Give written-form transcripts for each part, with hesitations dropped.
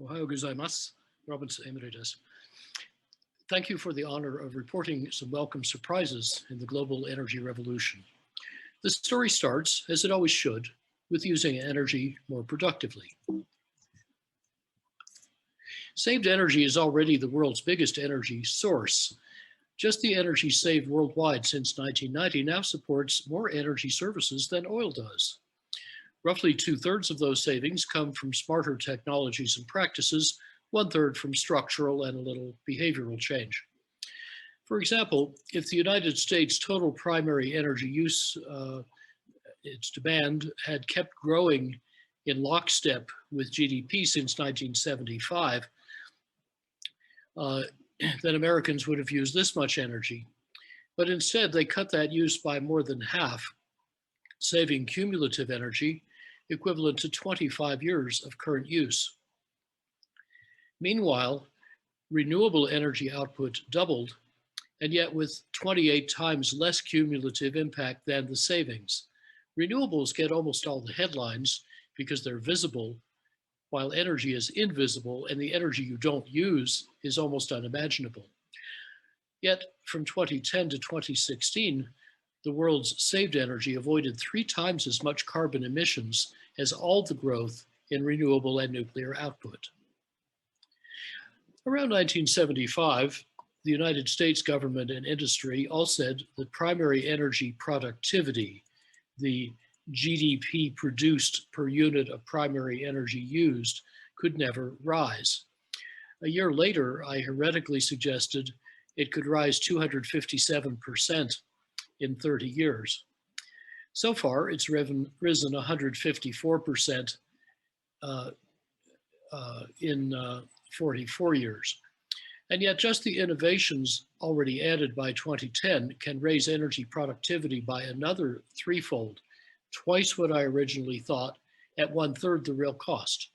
Ohayou gozaimasu, Lovins Emeritus. Thank you for the honor of reporting some welcome surprises in the global energy revolution. The story starts, as it always should, with using energy more productively. Saved energy is already the world's biggest energy source. Just the energy saved worldwide since 1990 now supports more energy services than oil does. Roughly 2/3 of those savings come from smarter technologies and practices, 1/3 from structural and a little behavioral change. For example, if the United States total primary energy use, its demand, had kept growing in lockstep with GDP since 1975, then Americans would have used this much energy. But instead, they cut that use by more than half, saving cumulative energy equivalent to 25 years of current use. Meanwhile, renewable energy output doubled, and yet with 28 times less cumulative impact than the savings. Renewables get almost all the headlines because they're visible, while energy is invisible, and the energy you don't use is almost unimaginable. Yet from 2010 to 2016, the world's saved energy avoided 3 times as much carbon emissions as all the growth in renewable and nuclear output. Around 1975, the United States government and industry all said that primary energy productivity, the GDP produced per unit of primary energy used, could never rise. A year later, I heretically suggested it could rise 257% in 30 years. So far, it's risen 154% in 44 years. And yet just the innovations already added by 2010 can raise energy productivity by another threefold, twice what I originally thought, at 1/3 the real cost.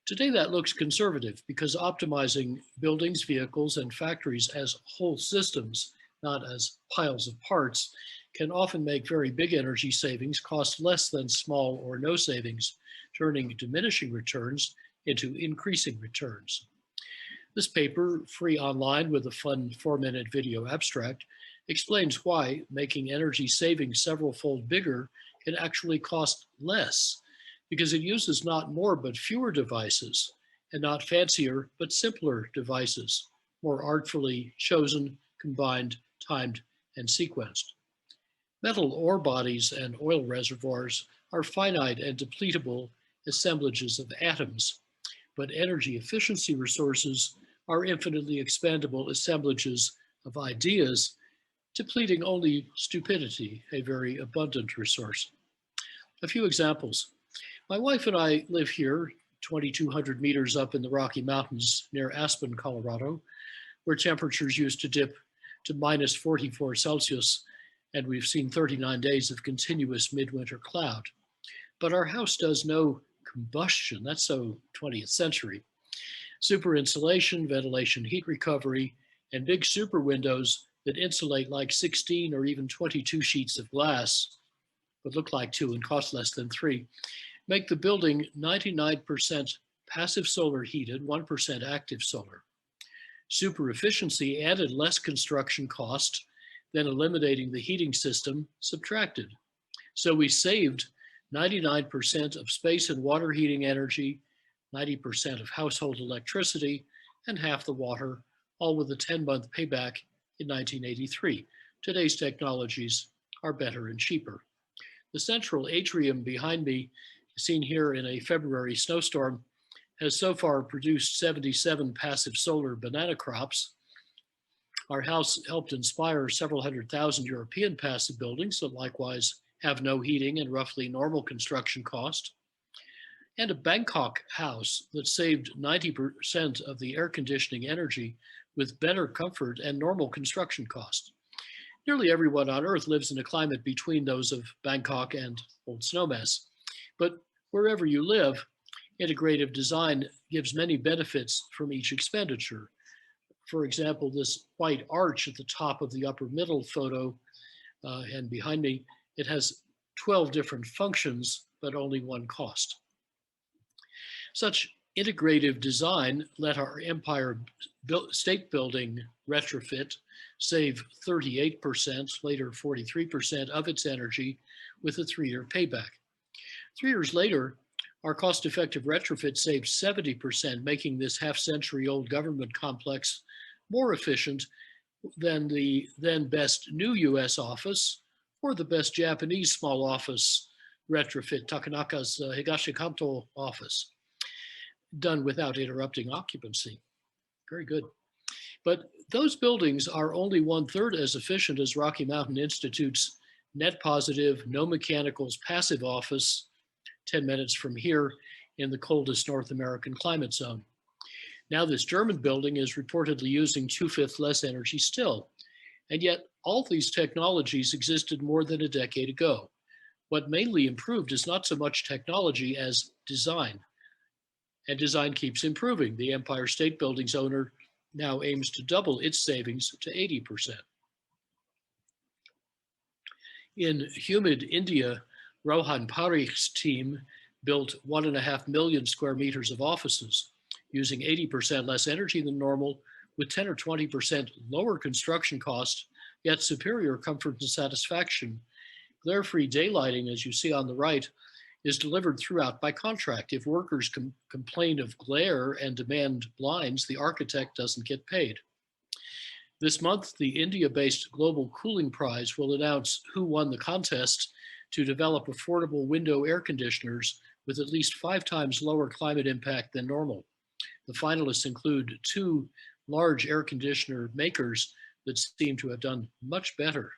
Today that looks conservative because optimizing buildings, vehicles, and factories as whole systems, not as piles of parts, can often make very big energy savings cost less than small or no savings, turning diminishing returns into increasing returns. This paper, free online with a fun 4-minute video abstract, explains why making energy savings several-fold bigger can actually cost less, because it uses not more but fewer devices, and not fancier but simpler devices, more artfully chosen, combined, timed, and sequenced. Metal ore bodies and oil reservoirs are finite and depletable assemblages of atoms, but energy efficiency resources are infinitely expandable assemblages of ideas, depleting only stupidity, a very abundant resource. A few examples. My wife and I live here, 2,200 meters up in the Rocky Mountains near Aspen, Colorado, where temperatures used to dip to minus 44 Celsius, and we've seen 39 days of continuous midwinter cloud. But our house does no combustion. That's so 20th century. Super insulation, ventilation, heat recovery, and big super windows that insulate like 16 or even 22 sheets of glass, but look like 2 and cost less than 3, make the building 99% passive solar heated, 1% active solar. Super efficiency added less construction cost than eliminating the heating system subtracted. So we saved 99% of space and water heating energy, 90% of household electricity, and half the water, all with a 10-month payback in 1983. Today's technologies are better and cheaper. The central atrium behind me, seen here in a February snowstorm, has so far produced 77 passive solar banana crops. Our house helped inspire several 100,000 European passive buildings that likewise have no heating and roughly normal construction cost. And a Bangkok house that saved 90% of the air conditioning energy with better comfort and normal construction cost. Nearly everyone on Earth lives in a climate between those of Bangkok and Old Snowmass. But wherever you live, integrative design gives many benefits from each expenditure. For example, this white arch at the top of the upper middle photo and behind me, it has 12 different functions, but only one cost. Such Integrative design let our Empire State Building retrofit save 38%, later 43% of its energy with a 3-year payback. 3 years later, our cost-effective retrofit saved 70%, making this half-century-old government complex more efficient than the then best new US office or the best Japanese small office retrofit, Takanaka's Higashikanto office, done without interrupting occupancy. Very good. But those buildings are only 1/3 as efficient as Rocky Mountain Institute's net positive, no mechanicals, passive office 10 minutes from here in the coldest North American climate zone. Now this German building is reportedly using 2/5 less energy still. And yet all these technologies existed more than a decade ago. What mainly improved is not so much technology as design. And design keeps improving. The Empire State Building's owner now aims to double its savings to 80%. In humid India, Rohan Parikh's team built 1.5 million square meters of offices using 80% less energy than normal with 10 or 20% lower construction cost, yet superior comfort and satisfaction. Glare-free daylighting, as you see on the right, is delivered throughout by contract. If workers complain of glare and demand blinds, the architect doesn't get paid. This month, the India-based Global Cooling Prize will announce who won the contest to develop affordable window air conditioners with at least 5 times lower climate impact than normal. The finalists include 2 large air conditioner makers that seem to have done much better.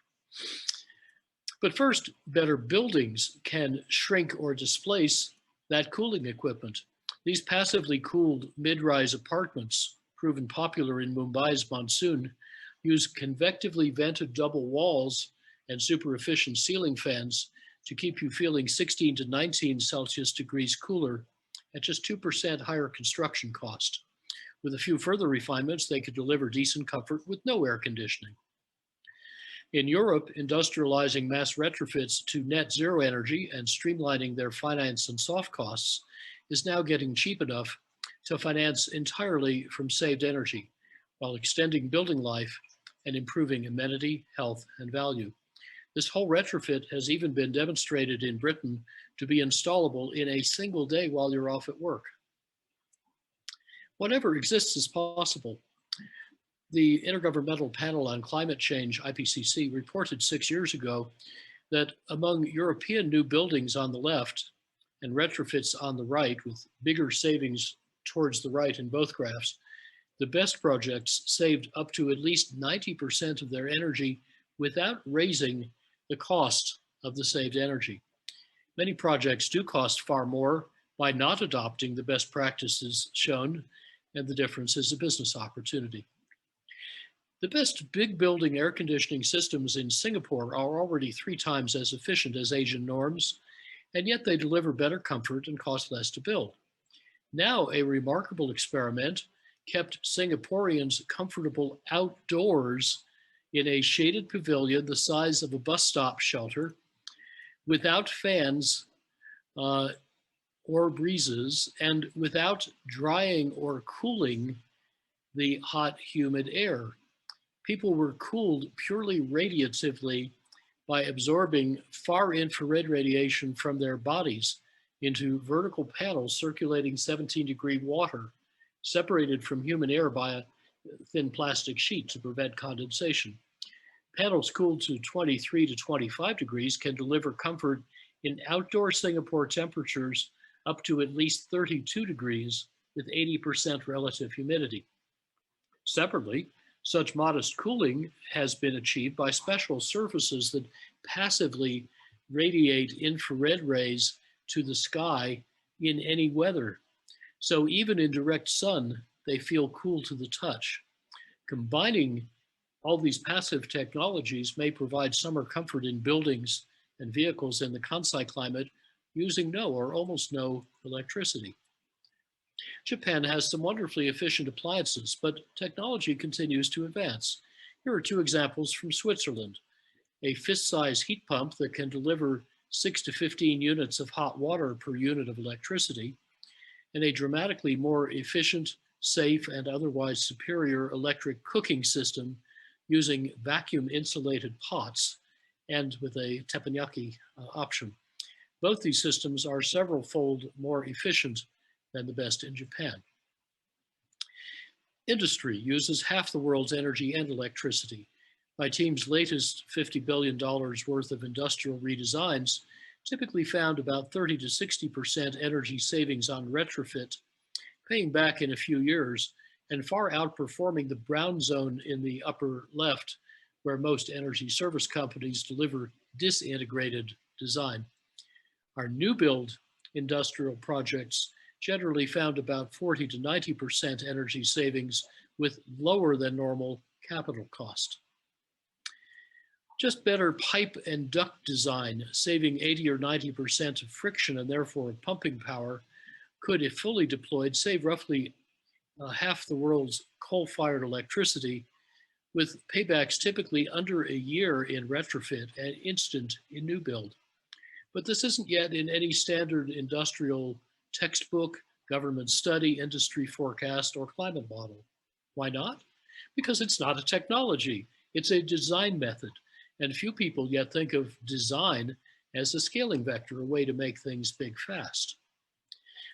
But first, better buildings can shrink or displace that cooling equipment. These passively cooled mid-rise apartments, proven popular in Mumbai's monsoon, use convectively vented double walls and super efficient ceiling fans to keep you feeling 16 to 19 Celsius degrees cooler at just 2% higher construction cost. With a few further refinements, they could deliver decent comfort with no air conditioning. In Europe, industrializing mass retrofits to net zero energy and streamlining their finance and soft costs is now getting cheap enough to finance entirely from saved energy, while extending building life and improving amenity, health, and value. This whole retrofit has even been demonstrated in Britain to be installable in a single day while you're off at work. Whatever exists is possible. The Intergovernmental Panel on Climate Change, IPCC, reported 6 years ago that among European new buildings on the left and retrofits on the right, with bigger savings towards the right in both graphs, the best projects saved up to at least 90% of their energy without raising the cost of the saved energy. Many projects do cost far more by not adopting the best practices shown, and the difference is a business opportunity. The best big building air conditioning systems in Singapore are already 3 times as efficient as Asian norms, and yet they deliver better comfort and cost less to build. Now, a remarkable experiment kept Singaporeans comfortable outdoors in a shaded pavilion the size of a bus stop shelter without fans or breezes and without drying or cooling the hot, humid air. People were cooled purely radiatively by absorbing far infrared radiation from their bodies into vertical panels circulating 17-degree water, separated from human air by a thin plastic sheet to prevent condensation. Panels cooled to 23 to 25 degrees can deliver comfort in outdoor Singapore temperatures up to at least 32 degrees with 80% relative humidity. Separately, such modest cooling has been achieved by special surfaces that passively radiate infrared rays to the sky in any weather. So even in direct sun, they feel cool to the touch. Combining all these passive technologies may provide summer comfort in buildings and vehicles in the Kansai climate using no or almost no electricity. Japan has some wonderfully efficient appliances, but technology continues to advance. Here are 2 examples from Switzerland. A fist-size heat pump that can deliver 6 to 15 units of hot water per unit of electricity, and a dramatically more efficient, safe, and otherwise superior electric cooking system using vacuum insulated pots and with a teppanyaki option. Both these systems are several-fold more efficient than the best in Japan. Industry uses half the world's energy and electricity. My team's latest $50 billion worth of industrial redesigns typically found about 30 to 60% energy savings on retrofit, paying back in a few years and far outperforming the brown zone in the upper left, where most energy service companies deliver disintegrated design. Our new build industrial projects generally found about 40 to 90% energy savings with lower than normal capital cost. Just better pipe and duct design, saving 80 or 90% of friction and therefore pumping power, could, if fully deployed, save roughly half the world's coal-fired electricity, with paybacks typically under a year in retrofit and instant in new build. But this isn't yet in any standard industrial textbook, government study, industry forecast, or climate model. Why not? Because it's not a technology, it's a design method. And few people yet think of design as a scaling vector, a way to make things big fast.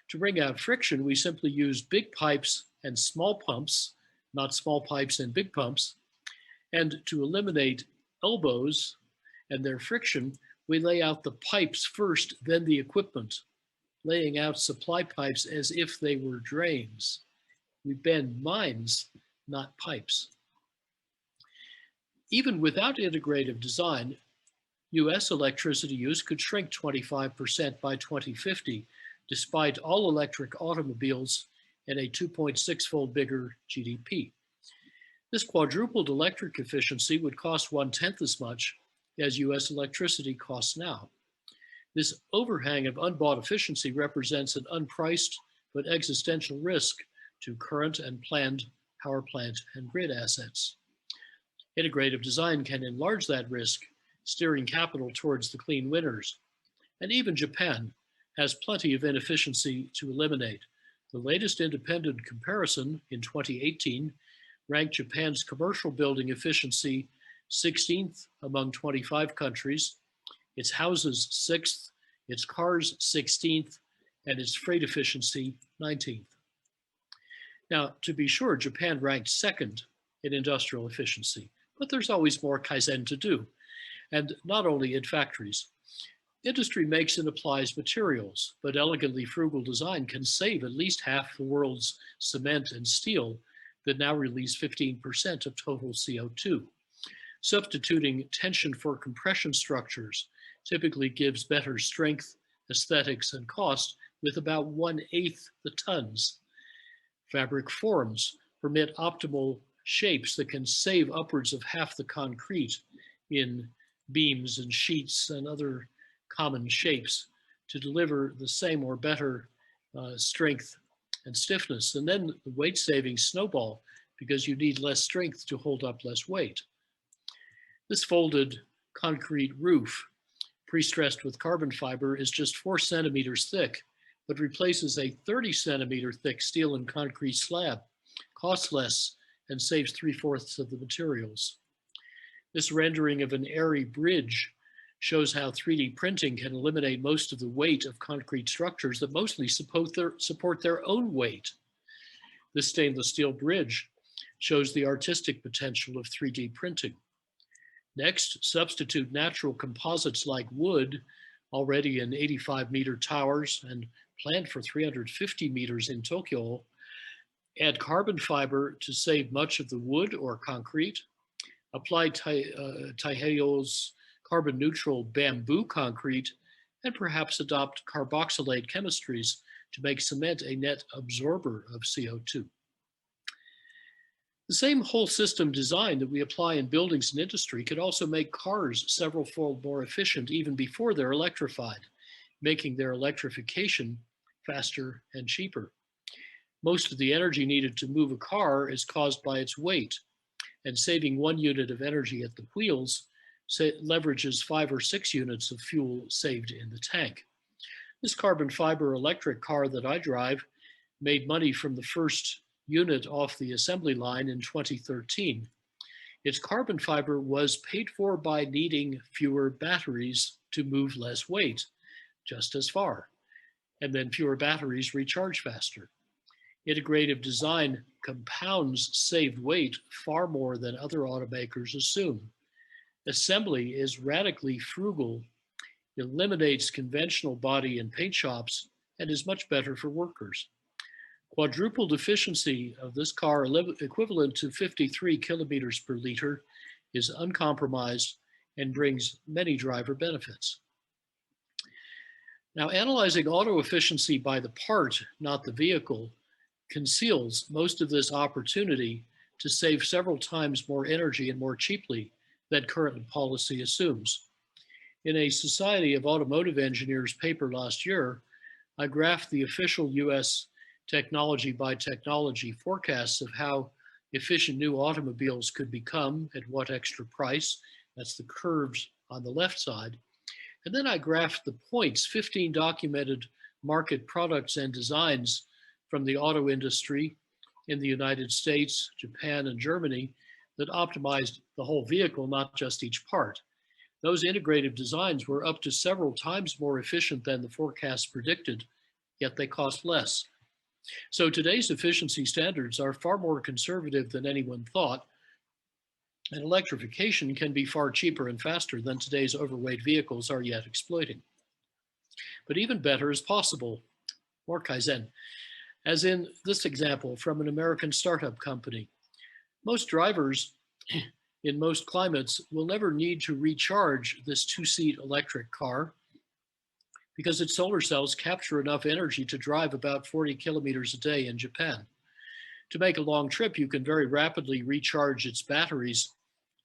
To bring out friction, we simply use big pipes and small pumps, not small pipes and big pumps. And to eliminate elbows and their friction, we lay out the pipes first, then the equipment, laying out supply pipes as if they were drains. We bend minds, not pipes. Even without integrative design, US electricity use could shrink 25% by 2050, despite all electric automobiles and a 2.6-fold bigger GDP. This quadrupled electric efficiency would cost 1/10 as much as US electricity costs now. This overhang of unbought efficiency represents an unpriced but existential risk to current and planned power plant and grid assets. Integrative design can enlarge that risk, steering capital towards the clean winners. And even Japan has plenty of inefficiency to eliminate. The latest independent comparison in 2018 ranked Japan's commercial building efficiency 16th among 25 countries, its houses 6th, its cars 16th, and its freight efficiency 19th. Now, to be sure, Japan ranked second in industrial efficiency, but there's always more Kaizen to do, and not only in factories. Industry makes and applies materials, but elegantly frugal design can save at least half the world's cement and steel that now release 15% of total CO2. Substituting tension for compression structures typically gives better strength, aesthetics, and cost with about 1/8 the tons. Fabric forms permit optimal shapes that can save upwards of half the concrete in beams and sheets and other common shapes to deliver the same or better strength and stiffness. And then the weight savings snowball because you need less strength to hold up less weight. This folded concrete roof, pre-stressed with carbon fiber, is just 4 centimeters thick, but replaces a 30 centimeter thick steel and concrete slab, costs less, and saves 3/4 of the materials. This rendering of an airy bridge shows how 3D printing can eliminate most of the weight of concrete structures that mostly support their own weight. This stainless steel bridge shows the artistic potential of 3D printing. Next, substitute natural composites like wood, already in 85-meter towers and planned for 350 meters in Tokyo. Add carbon fiber to save much of the wood or concrete. Apply Taiheyo's carbon neutral bamboo concrete, and perhaps adopt carboxylate chemistries to make cement a net absorber of CO2. The same whole system design that we apply in buildings and industry could also make cars several-fold more efficient even before they're electrified, making their electrification faster and cheaper. Most of the energy needed to move a car is caused by its weight, and saving 1 unit of energy at the wheels leverages 5 or 6 units of fuel saved in the tank. This carbon fiber electric car that I drive made money from the first unit off the assembly line in 2013. Its carbon fiber was paid for by needing fewer batteries to move less weight, just as far, and then fewer batteries recharge faster. Integrative design compounds saved weight far more than other automakers assume. Assembly is radically frugal, eliminates conventional body and paint shops, and is much better for workers. Quadrupled efficiency of this car, equivalent to 53 kilometers per liter, is uncompromised and brings many driver benefits. Now, analyzing auto efficiency by the part, not the vehicle, conceals most of this opportunity to save several times more energy and more cheaply than current policy assumes. In a Society of Automotive Engineers paper last year, I graphed the official US technology by technology forecasts of how efficient new automobiles could become at what extra price. That's the curves on the left side. And then I graphed the points, 15 documented market products and designs from the auto industry in the United States, Japan, and Germany that optimized the whole vehicle, not just each part. Those integrative designs were up to several times more efficient than the forecasts predicted, yet they cost less. So today's efficiency standards are far more conservative than anyone thought, and electrification can be far cheaper and faster than today's overweight vehicles are yet exploiting. But even better is possible, more Kaizen, as in this example from an American startup company. Most drivers in most climates will never need to recharge this two-seat electric car because its solar cells capture enough energy to drive about 40 kilometers a day in Japan. To make a long trip, you can very rapidly recharge its batteries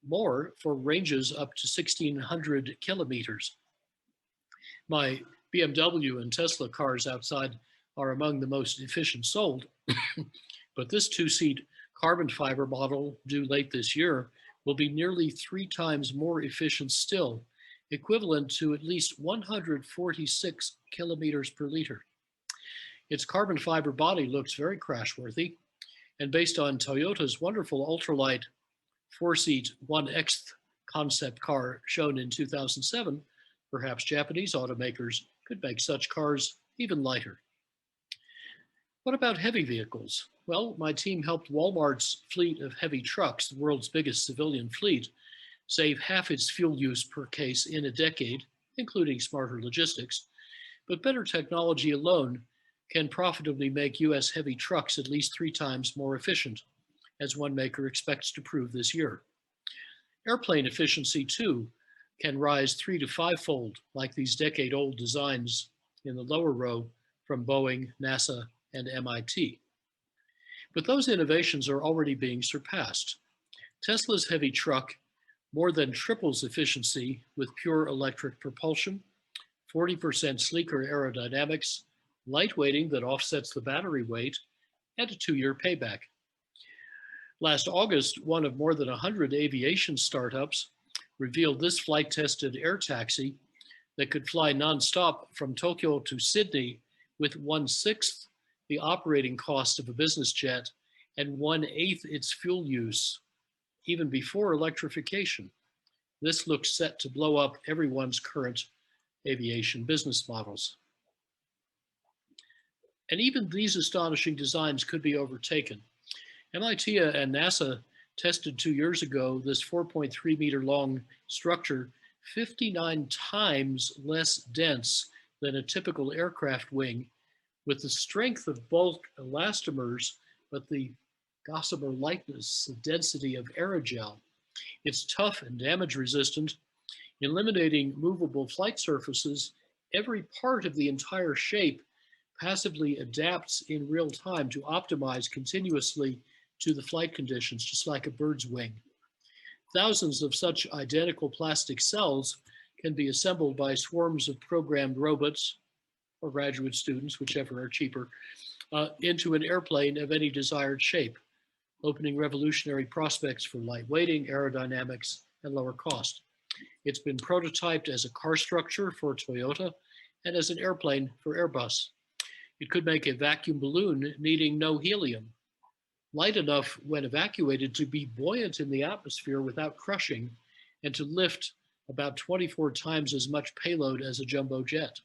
more for ranges up to 1,600 kilometers. My BMW and Tesla cars outside are among the most efficient sold, but this two-seat carbon fiber model due late this year will be nearly 3 times more efficient still, equivalent to at least 146 kilometers per liter. Its carbon fiber body looks very crashworthy, and based on Toyota's wonderful ultralight 4-seat 1/X concept car shown in 2007, perhaps Japanese automakers could make such cars even lighter. What about heavy vehicles? Well, my team helped Walmart's fleet of heavy trucks, the world's biggest civilian fleet, save half its fuel use per case in a decade, including smarter logistics. But better technology alone can profitably make US heavy trucks at least 3 times more efficient, as one maker expects to prove this year. Airplane efficiency, too, can rise 3 to 5-fold, like these decade-old designs in the lower row from Boeing, NASA, and MIT. But those innovations are already being surpassed. Tesla's heavy truck more than triples efficiency with pure electric propulsion, 40% sleeker aerodynamics, lightweighting that offsets the battery weight, and a 2-year payback. Last August, one of more than 100 aviation startups revealed this flight-tested air taxi that could fly nonstop from Tokyo to Sydney with 1/6 the operating cost of a business jet and 1/8 its fuel use, even before electrification. This looks set to blow up everyone's current aviation business models. And even these astonishing designs could be overtaken. MIT and NASA tested 2 years ago this 4.3 meter long structure, 59 times less dense than a typical aircraft wing, with the strength of bulk elastomers, but the gossamer lightness, the density of aerogel. It's tough and damage resistant. Eliminating movable flight surfaces, every part of the entire shape passively adapts in real time to optimize continuously to the flight conditions, just like a bird's wing. Thousands of such identical plastic cells can be assembled by swarms of programmed robots or graduate students, whichever are cheaper, into an airplane of any desired shape, opening revolutionary prospects for lightweighting, aerodynamics, and lower cost. It's been prototyped as a car structure for Toyota and as an airplane for Airbus. It could make a vacuum balloon needing no helium, light enough when evacuated to be buoyant in the atmosphere without crushing, and to lift about 24 times as much payload as a jumbo jet.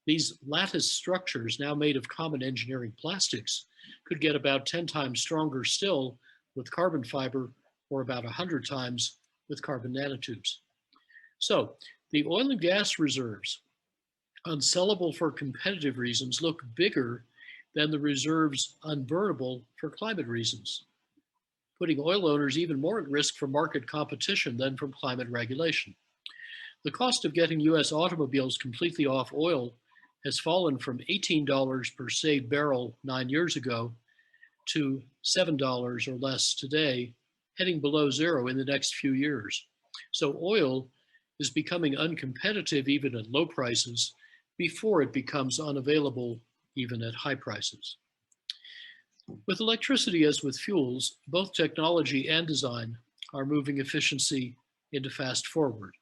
These lattice structures, now made of common engineering plastics, could get about 10 times stronger still with carbon fiber, or about 100 times with carbon nanotubes. So the oil and gas reserves, unsellable for competitive reasons, look bigger than the reserves unburnable for climate reasons, putting oil owners even more at risk from market competition than from climate regulation. The cost of getting US automobiles completely off oil has fallen from $18 per saved barrel 9 years ago to $7 or less today, heading below zero in the next few years. So oil is becoming uncompetitive even at low prices before it becomes unavailable even at high prices. With electricity, as with fuels, both technology and design are moving efficiency into fast forward.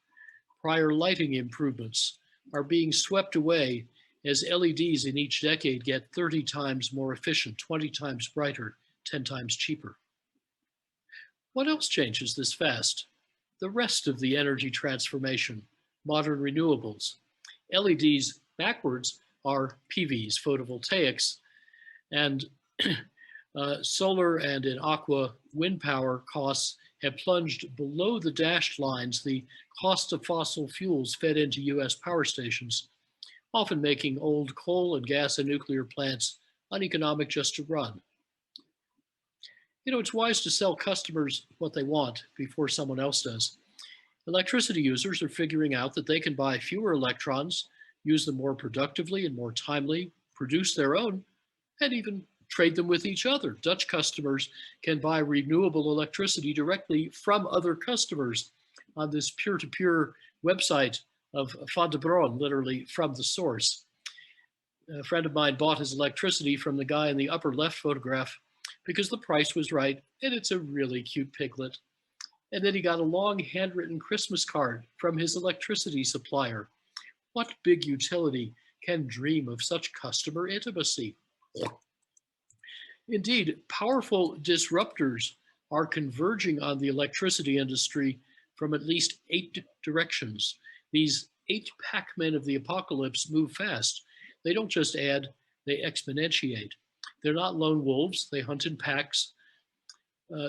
Prior lighting improvements are being swept away as LEDs in each decade get 30 times more efficient, 20 times brighter, 10 times cheaper. What else changes this fast? The rest of the energy transformation, modern renewables. LEDs backwards are PVs, photovoltaics, and solar and in aqua wind power costs have plunged below the dashed lines, the cost of fossil fuels fed into US power stations, often making old coal and gas and nuclear plants uneconomic just to run. You know, it's wise to sell customers what they want before someone else does. Electricity users are figuring out that they can buy fewer electrons, use them more productively and more timely, produce their own, and even trade them with each other. Dutch customers can buy renewable electricity directly from other customers on this peer-to-peer website of Van de Bron, literally from the source. A friend of mine bought his electricity from the guy in the upper left photograph because the price was right, and it's a really cute piglet. And then he got a long handwritten Christmas card from his electricity supplier. What big utility can dream of such customer intimacy? Indeed, powerful disruptors are converging on the electricity industry from at least 8 directions. These 8 Pac-Men of the apocalypse move fast. They don't just add, they exponentiate. They're not lone wolves, they hunt in packs.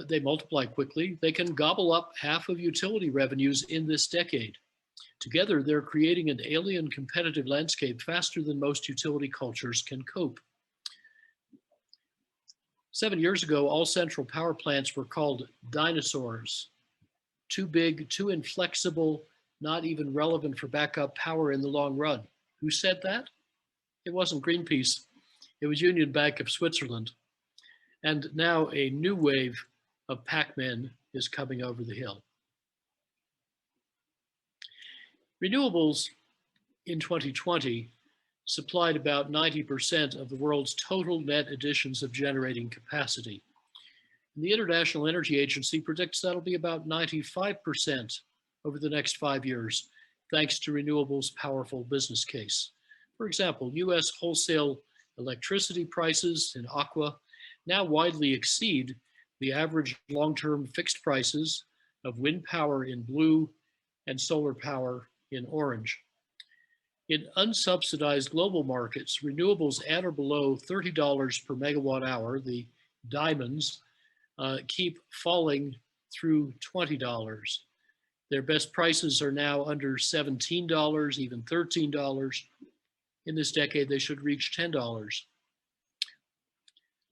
They multiply quickly. They can gobble up half of utility revenues in this decade. Together, they're creating an alien competitive landscape faster than most utility cultures can cope. 7 years ago, all central power plants were called dinosaurs. Too big, too inflexible, not even relevant for backup power in the long run. Who said that? It wasn't Greenpeace. It was Union Bank of Switzerland. And now a new wave of Pac-Men is coming over the hill. Renewables in 2020 supplied about 90% of the world's total net additions of generating capacity. And the International Energy Agency predicts that'll be about 95% over the next 5 years, thanks to renewables' powerful business case. For example, US wholesale electricity prices in aqua now widely exceed the average long-term fixed prices of wind power in blue and solar power in orange. In unsubsidized global markets, renewables at or below $30 per megawatt hour, the diamonds, keep falling through $20. Their best prices are now under $17, even $13. In this decade, they should reach $10.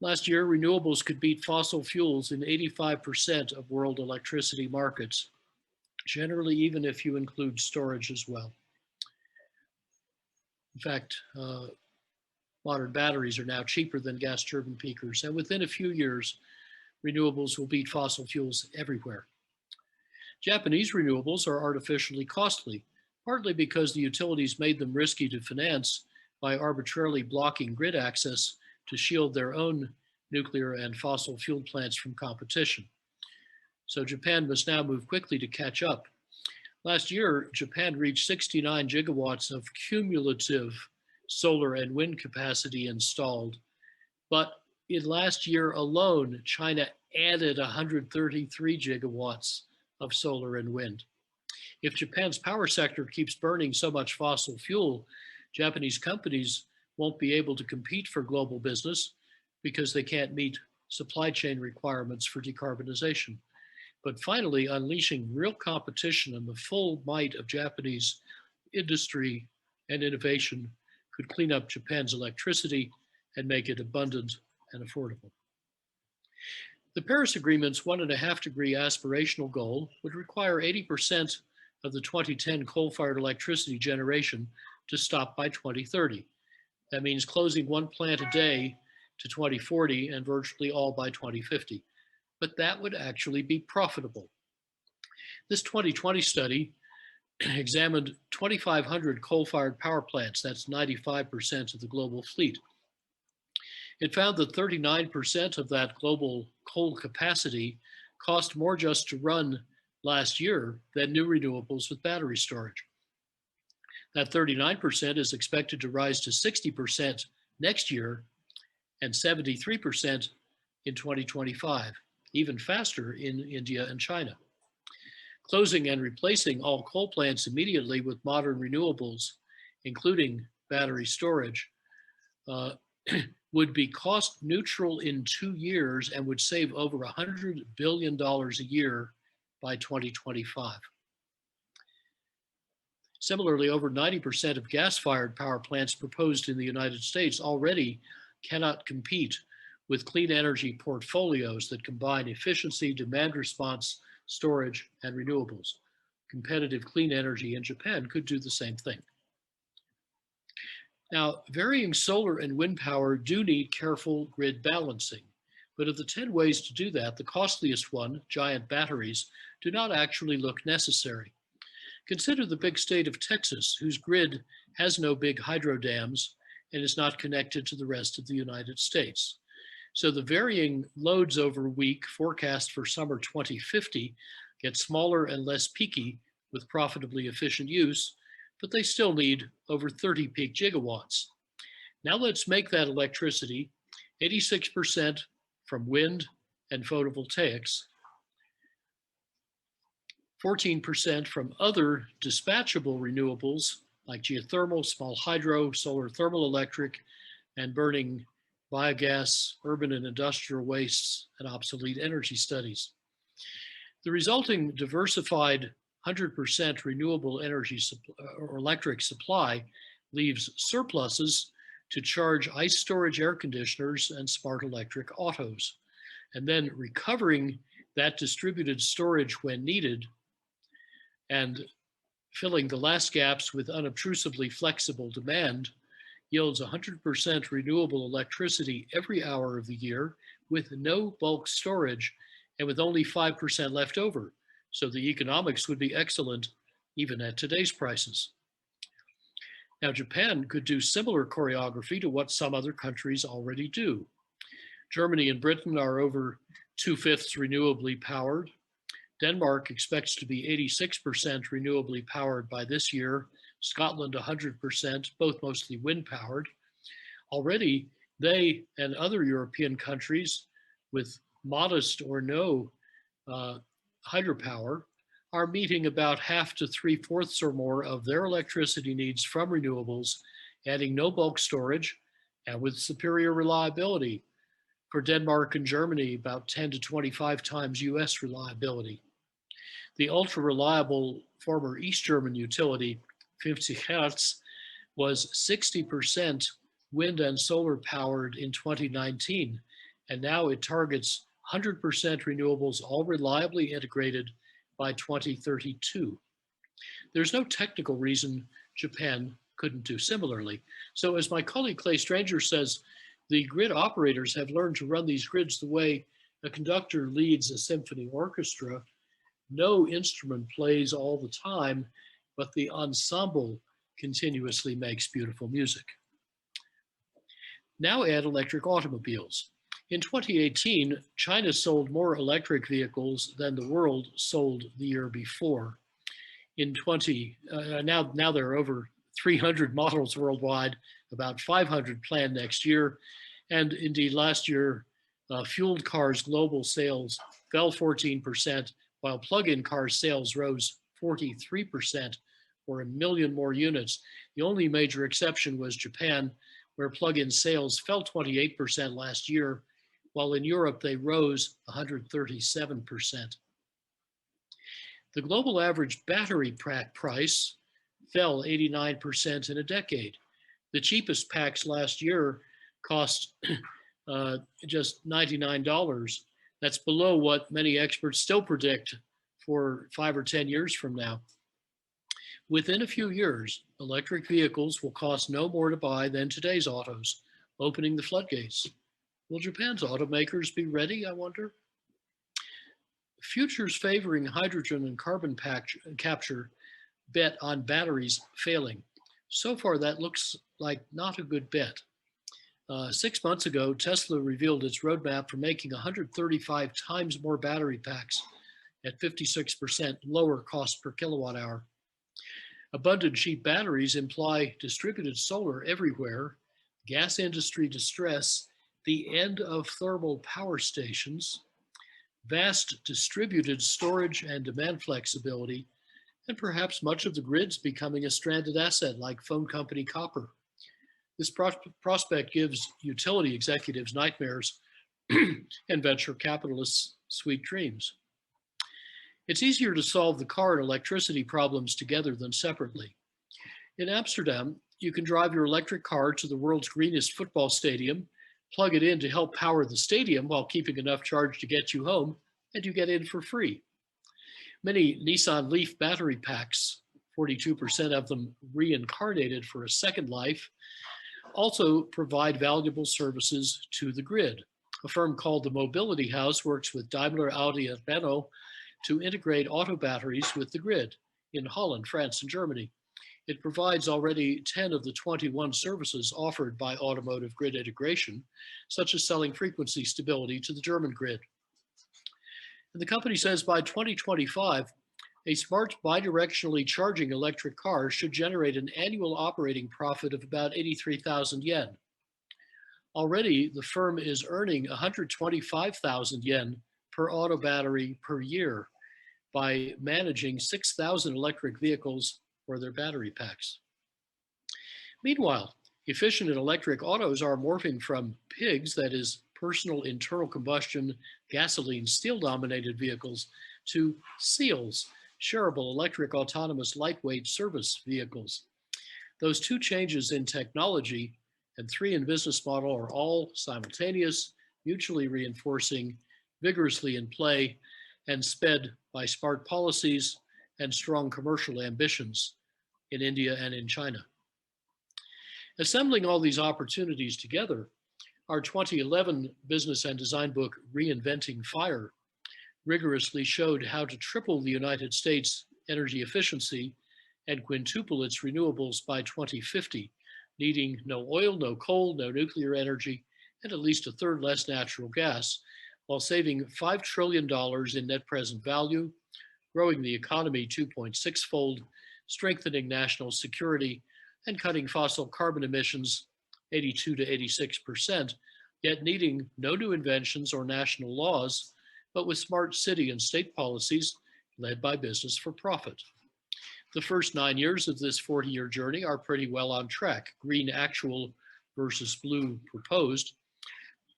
Last year, renewables could beat fossil fuels in 85% of world electricity markets, generally even if you include storage as well. In fact, modern batteries are now cheaper than gas turbine peakers, and within a few years, renewables will beat fossil fuels everywhere. Japanese renewables are artificially costly, partly because the utilities made them risky to finance by arbitrarily blocking grid access to shield their own nuclear and fossil fuel plants from competition. So Japan must now move quickly to catch up. Last year, Japan reached 69 gigawatts of cumulative solar and wind capacity installed. But in last year alone, China added 133 gigawatts of solar and wind. If Japan's power sector keeps burning so much fossil fuel, Japanese companies won't be able to compete for global business because they can't meet supply chain requirements for decarbonization. But finally, unleashing real competition and the full might of Japanese industry and innovation could clean up Japan's electricity and make it abundant and affordable. The Paris Agreement's 1.5-degree aspirational goal would require 80% of the 2010 coal-fired electricity generation to stop by 2030. That means closing one plant a day to 2040 and virtually all by 2050. But that would actually be profitable. This 2020 study examined 2,500 coal-fired power plants. That's 95% of the global fleet. It found that 39% of that global coal capacity cost more just to run last year than new renewables with battery storage. That 39% is expected to rise to 60% next year and 73% in 2025, even faster in India and China. Closing and replacing all coal plants immediately with modern renewables, including battery storage, would be cost neutral in 2 years and would save over $100 billion a year by 2025. Similarly, over 90% of gas-fired power plants proposed in the United States already cannot compete with clean energy portfolios that combine efficiency, demand response, storage, and renewables. Competitive clean energy in Japan could do the same thing. Now, varying solar and wind power do need careful grid balancing, but of the 10 ways to do that, the costliest one, giant batteries, do not actually look necessary. Consider the big state of Texas, whose grid has no big hydro dams and is not connected to the rest of the United States. So the varying loads over a week forecast for summer 2050 get smaller and less peaky with profitably efficient use, but they still need over 30 peak gigawatts. Now let's make that electricity 86% from wind and photovoltaics, 14% from other dispatchable renewables like geothermal, small hydro, solar thermal electric, and burning biogas, urban and industrial wastes, and obsolete energy studies. The resulting diversified 100% renewable energy or electric supply leaves surpluses to charge ice storage air conditioners and smart electric autos. And then recovering that distributed storage when needed and filling the last gaps with unobtrusively flexible demand yields 100% renewable electricity every hour of the year with no bulk storage and with only 5% left over. So the economics would be excellent even at today's prices. Now, Japan could do similar choreography to what some other countries already do. Germany and Britain are over 2/5 renewably powered. Denmark expects to be 86% renewably powered by this year. Scotland 100%, both mostly wind powered. Already, they and other European countries with modest or no hydropower are meeting about 1/2 to 3/4 or more of their electricity needs from renewables, adding no bulk storage and with superior reliability. For Denmark and Germany, about 10 to 25 times US reliability. The ultra-reliable former East German utility, 50 Hertz, was 60% wind and solar powered in 2019, and now it targets 100% renewables, all reliably integrated by 2032. There's no technical reason Japan couldn't do similarly. So as my colleague Clay Stranger says, the grid operators have learned to run these grids the way a conductor leads a symphony orchestra. No instrument plays all the time, but the ensemble continuously makes beautiful music. Now add electric automobiles. In 2018, China sold more electric vehicles than the world sold the year before. Now there are over 300 models worldwide, about 500 planned next year. And indeed, last year, fueled cars global sales fell 14%, while plug-in car sales rose 43%, or 1 million more units. The only major exception was Japan, where plug-in sales fell 28% last year, while in Europe they rose 137%. The global average battery pack price fell 89% in a decade. The cheapest packs last year cost just $99. That's below what many experts still predict for 5 or 10 years from now. Within a few years, electric vehicles will cost no more to buy than today's autos, opening the floodgates. Will Japan's automakers be ready, I wonder? Futures favoring hydrogen and carbon capture bet on batteries failing. So far, that looks like not a good bet. 6 months ago, Tesla revealed its roadmap for making 135 times more battery packs at 56% lower cost per kilowatt hour. Abundant cheap batteries imply distributed solar everywhere, gas industry distress, the end of thermal power stations, vast distributed storage and demand flexibility, and perhaps much of the grid's becoming a stranded asset like phone company copper. This prospect gives utility executives nightmares and venture capitalists sweet dreams. It's easier to solve the car and electricity problems together than separately. In Amsterdam, you can drive your electric car to the world's greenest football stadium, plug it in to help power the stadium while keeping enough charge to get you home, and you get in for free. Many Nissan Leaf battery packs, 42% of them reincarnated for a second life, also provide valuable services to the grid. A firm called the Mobility House works with Daimler, Audi, and Renault to integrate auto batteries with the grid in Holland, France, and Germany. It provides already 10 of the 21 services offered by automotive grid integration, such as selling frequency stability to the German grid. And the company says by 2025, a smart bidirectionally charging electric car should generate an annual operating profit of about 83,000 yen. Already, the firm is earning 125,000 yen per auto battery per year by managing 6,000 electric vehicles or their battery packs. Meanwhile, efficient and electric autos are morphing from pigs, that is, personal internal combustion, gasoline, steel-dominated vehicles, to SEALs, shareable electric autonomous lightweight service vehicles. Those two changes in technology and three in business model are all simultaneous, mutually reinforcing, vigorously in play, and sped by smart policies and strong commercial ambitions in India and in China. Assembling all these opportunities together, our 2011 business and design book, Reinventing Fire, rigorously showed how to triple the United States energy efficiency and quintuple its renewables by 2050, needing no oil, no coal, no nuclear energy, and at least a third less natural gas, while saving $5 trillion in net present value, growing the economy 2.6-fold, strengthening national security, and cutting fossil carbon emissions 82 to 86%, yet needing no new inventions or national laws, but with smart city and state policies led by business for profit. The first 9 years of this 40-year journey are pretty well on track, green actual versus blue proposed,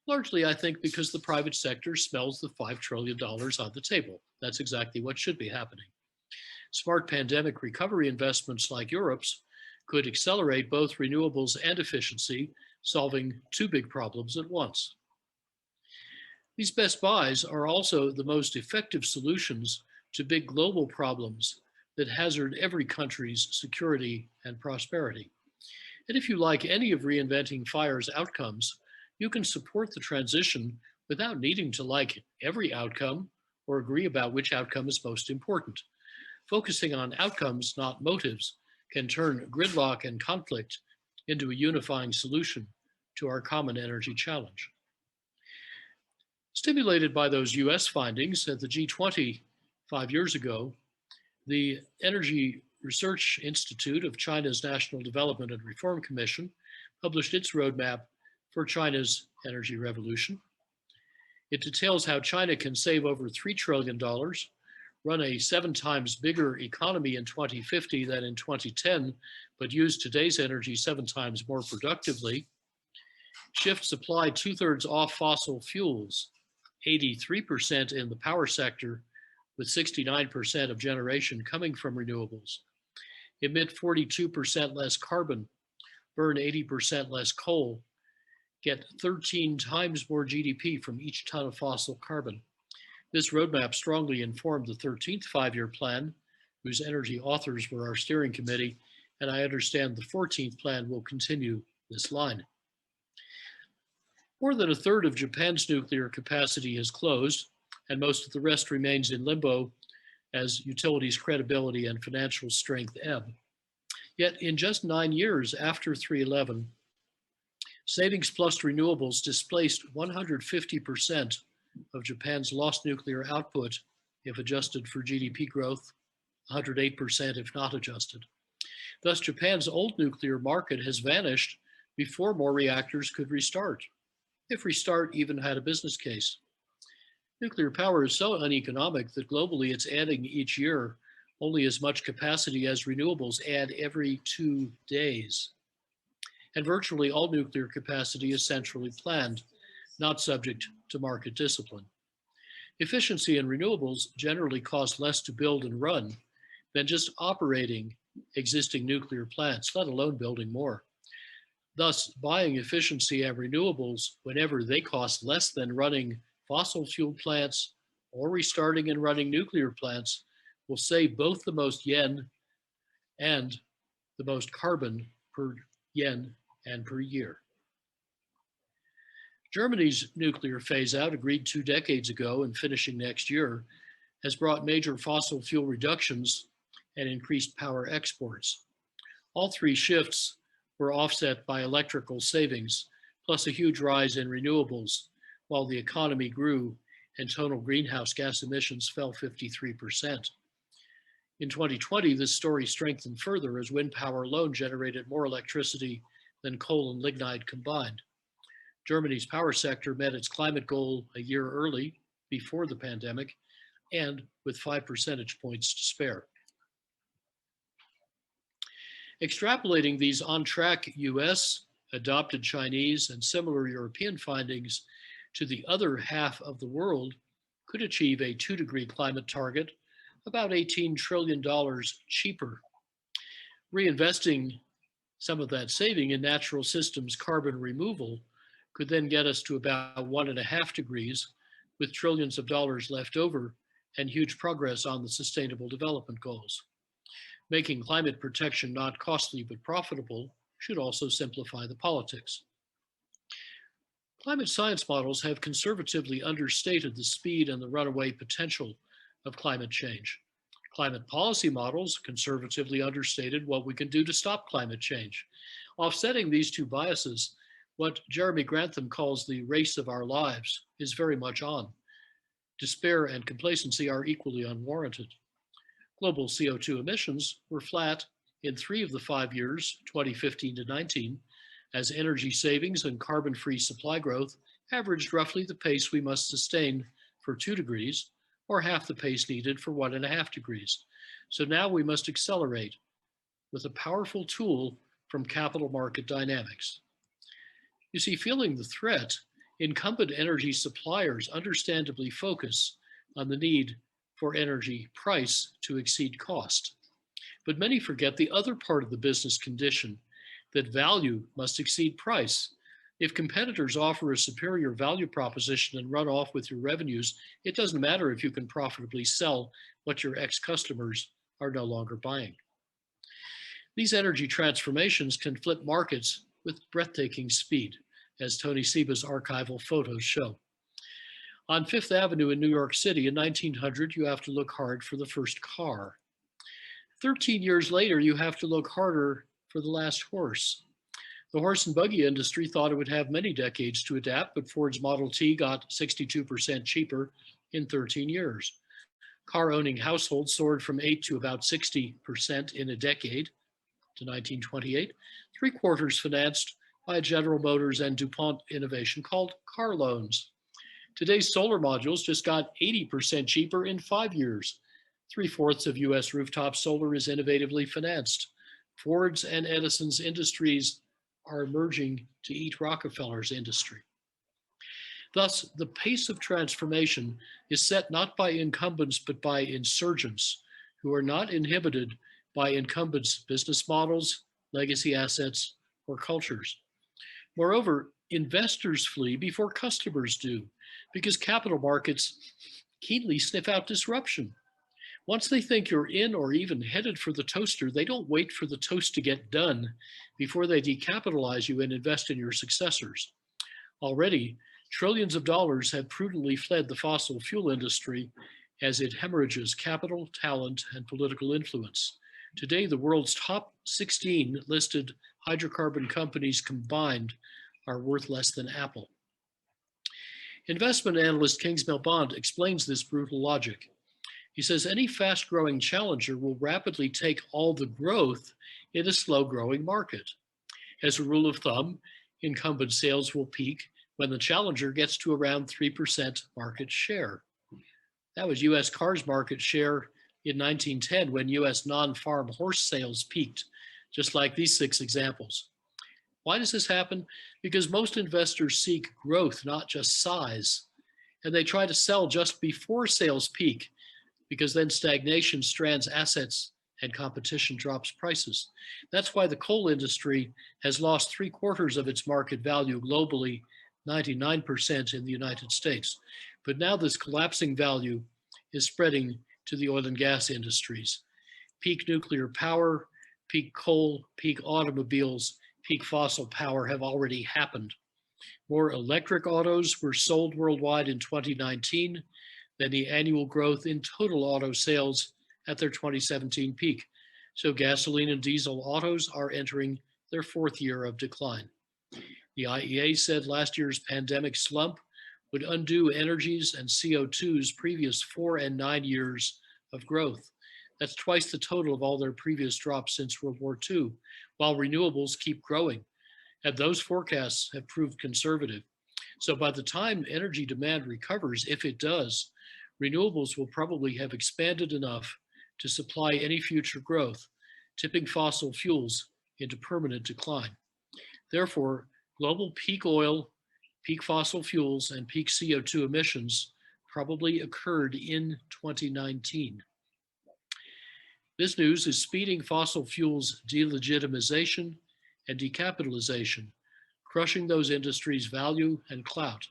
largely, I think, because the private sector smells the $5 trillion on the table. That's exactly what should be happening. Smart pandemic recovery investments like Europe's could accelerate both renewables and efficiency, solving two big problems at once. These best buys are also the most effective solutions to big global problems that hazard every country's security and prosperity. And if you like any of Reinventing Fire's outcomes, you can support the transition without needing to like every outcome or agree about which outcome is most important. Focusing on outcomes, not motives, can turn gridlock and conflict into a unifying solution to our common energy challenge. Stimulated by those US findings at the G20 5 years ago, the energy Research Institute of China's National Development and Reform Commission published its roadmap for China's energy revolution. It details how China can save over $3 trillion, run a 7 times bigger economy in 2050 than in 2010, but use today's energy 7 times more productively, shift supply 2/3 off fossil fuels, 83% in the power sector, with 69% of generation coming from renewables, emit 42% less carbon, burn 80% less coal, get 13 times more GDP from each ton of fossil carbon. This roadmap strongly informed the 13th five-year plan, whose energy authors were our steering committee, and I understand the 14th plan will continue this line. More than a third of Japan's nuclear capacity has closed, and most of the rest remains in limbo as utilities' credibility and financial strength ebb. Yet in just 9 years after 3/11, savings plus renewables displaced 150% of Japan's lost nuclear output if adjusted for GDP growth, 108% if not adjusted. Thus, Japan's old nuclear market has vanished before more reactors could restart, if restart even had a business case. Nuclear power is so uneconomic that globally it's adding each year only as much capacity as renewables add every 2 days. And virtually all nuclear capacity is centrally planned, not subject to market discipline. Efficiency in renewables generally costs less to build and run than just operating existing nuclear plants, let alone building more. Thus, buying efficiency and renewables whenever they cost less than running fossil fuel plants or restarting and running nuclear plants will save both the most yen and the most carbon per yen and per year. Germany's nuclear phase-out, agreed 2 decades ago and finishing next year, has brought major fossil fuel reductions and increased power exports. All 3 shifts were offset by electrical savings, plus a huge rise in renewables, while the economy grew and total greenhouse gas emissions fell 53%. In 2020, this story strengthened further as wind power alone generated more electricity than coal and lignite combined. Germany's power sector met its climate goal a year early, before the pandemic, and with 5 percentage points to spare. Extrapolating these on-track US, adopted Chinese, and similar European findings to the other half of the world could achieve a 2-degree climate target about $18 trillion cheaper. Reinvesting some of that saving in natural systems carbon removal could then get us to about 1.5 degrees, with trillions of dollars left over and huge progress on the Sustainable Development Goals. Making climate protection not costly but profitable should also simplify the politics. Climate science models have conservatively understated the speed and the runaway potential of climate change. Climate policy models conservatively understated what we can do to stop climate change. Offsetting these 2 biases, what Jeremy Grantham calls the race of our lives is very much on. Despair and complacency are equally unwarranted. Global CO2 emissions were flat in 3 of the 5 years, 2015 to 19, as energy savings and carbon-free supply growth averaged roughly the pace we must sustain for 2 degrees, or half the pace needed for 1.5 degrees. So now we must accelerate with a powerful tool from capital market dynamics. You see, feeling the threat, incumbent energy suppliers understandably focus on the need for energy price to exceed cost. But many forget the other part of the business condition, that value must exceed price. If competitors offer a superior value proposition and run off with your revenues, it doesn't matter if you can profitably sell what your ex-customers are no longer buying. These energy transformations can flip markets with breathtaking speed, as Tony Seba's archival photos show. On Fifth Avenue in New York City in 1900, you have to look hard for the first car. 13 years later, you have to look harder for the last horse. The horse and buggy industry thought it would have many decades to adapt, but Ford's Model T got 62% cheaper in 13 years. Car-owning households soared from 8 to about 60% in a decade to 1928, three-quarters financed by General Motors and DuPont innovation called car loans. Today's solar modules just got 80% cheaper in 5 years. Three-fourths of US rooftop solar is innovatively financed. Ford's and Edison's industries are emerging to eat Rockefeller's industry. Thus, the pace of transformation is set not by incumbents, but by insurgents who are not inhibited by incumbents' business models, legacy assets, or cultures. Moreover, investors flee before customers do, because capital markets keenly sniff out disruption. Once they think you're in or even headed for the toaster, they don't wait for the toast to get done before they decapitalize you and invest in your successors. Already, trillions of dollars have prudently fled the fossil fuel industry as it hemorrhages capital, talent, and political influence. Today, the world's top 16 listed hydrocarbon companies combined are worth less than Apple. Investment analyst Kingsmill Bond explains this brutal logic. He says any fast-growing challenger will rapidly take all the growth in a slow-growing market. As a rule of thumb, incumbent sales will peak when the challenger gets to around 3% market share. That was US cars market share in 1910 when US non-farm horse sales peaked, just like these 6 examples. Why does this happen? Because most investors seek growth, not just size. And they try to sell just before sales peak, because then stagnation strands assets and competition drops prices. That's why the coal industry has lost 3/4 of its market value globally, 99% in the United States. But now this collapsing value is spreading to the oil and gas industries. Peak nuclear power, peak coal, peak automobiles, peak fossil power have already happened. More electric autos were sold worldwide in 2019 than the annual growth in total auto sales at their 2017 peak. So gasoline and diesel autos are entering their 4th year of decline. The IEA said last year's pandemic slump would undo energy's and CO2's previous 4 and 9 years of growth. That's twice the total of all their previous drops since World War II, while renewables keep growing. And those forecasts have proved conservative. So by the time energy demand recovers, if it does, renewables will probably have expanded enough to supply any future growth, tipping fossil fuels into permanent decline. Therefore, global peak oil, peak fossil fuels, and peak CO2 emissions probably occurred in 2019. This news is speeding fossil fuels delegitimization and decapitalization, crushing those industries' value and clout.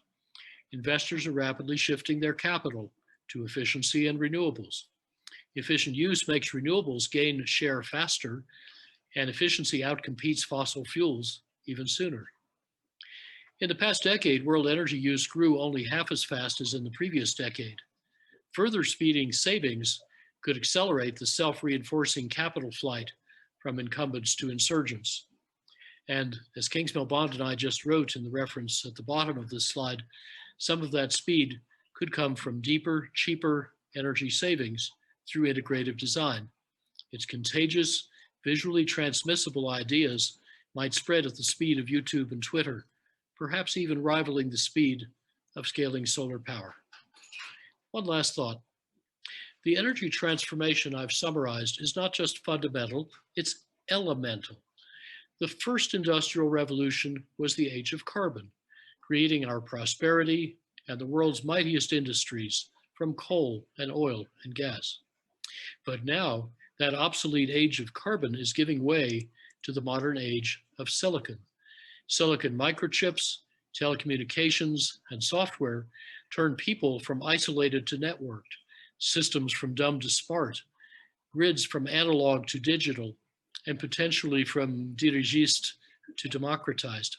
Investors are rapidly shifting their capital to efficiency and renewables. Efficient use makes renewables gain share faster, and efficiency outcompetes fossil fuels even sooner. In the past decade, world energy use grew only half as fast as in the previous decade. Further speeding savings could accelerate the self-reinforcing capital flight from incumbents to insurgents. And as Kingsmill Bond and I just wrote in the reference at the bottom of this slide, some of that speed could come from deeper, cheaper energy savings through integrative design. Its contagious, visually transmissible ideas might spread at the speed of YouTube and Twitter, perhaps even rivaling the speed of scaling solar power. One last thought. The energy transformation I've summarized is not just fundamental, it's elemental. The first industrial revolution was the age of carbon, creating our prosperity and the world's mightiest industries from coal and oil and gas. But now that obsolete age of carbon is giving way to the modern age of silicon. Silicon microchips, telecommunications, and software turn people from isolated to networked, systems from dumb to smart, grids from analog to digital, and potentially from dirigiste to democratized.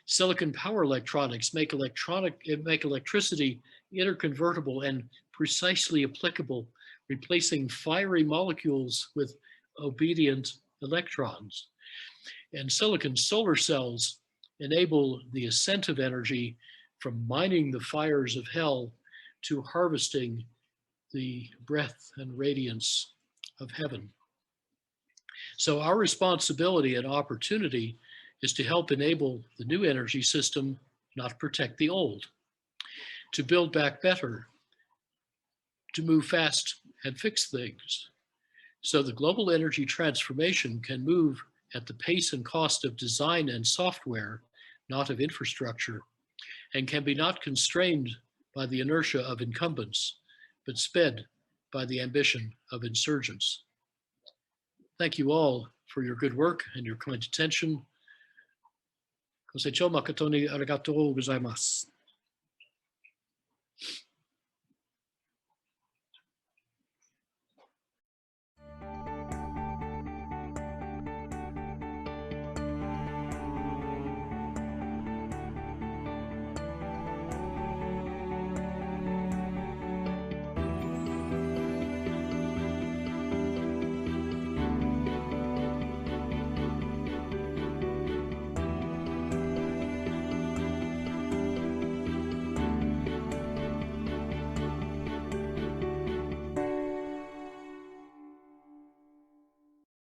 Silicon power electronics make electricity interconvertible and precisely applicable, replacing fiery molecules with obedient electrons. And silicon solar cells enable the ascent of energy from mining the fires of hell to harvesting the breath and radiance of heaven. So our responsibility and opportunity is to help enable the new energy system, not protect the old, to build back better, to move fast and fix things. So the global energy transformation can move at the pace and cost of design and software, not of infrastructure, and can be not constrained by the inertia of incumbents, but sped by the ambition of insurgents. Thank you all for your good work and your kind attention. Koseichou makatoni arigatou gozaimasu.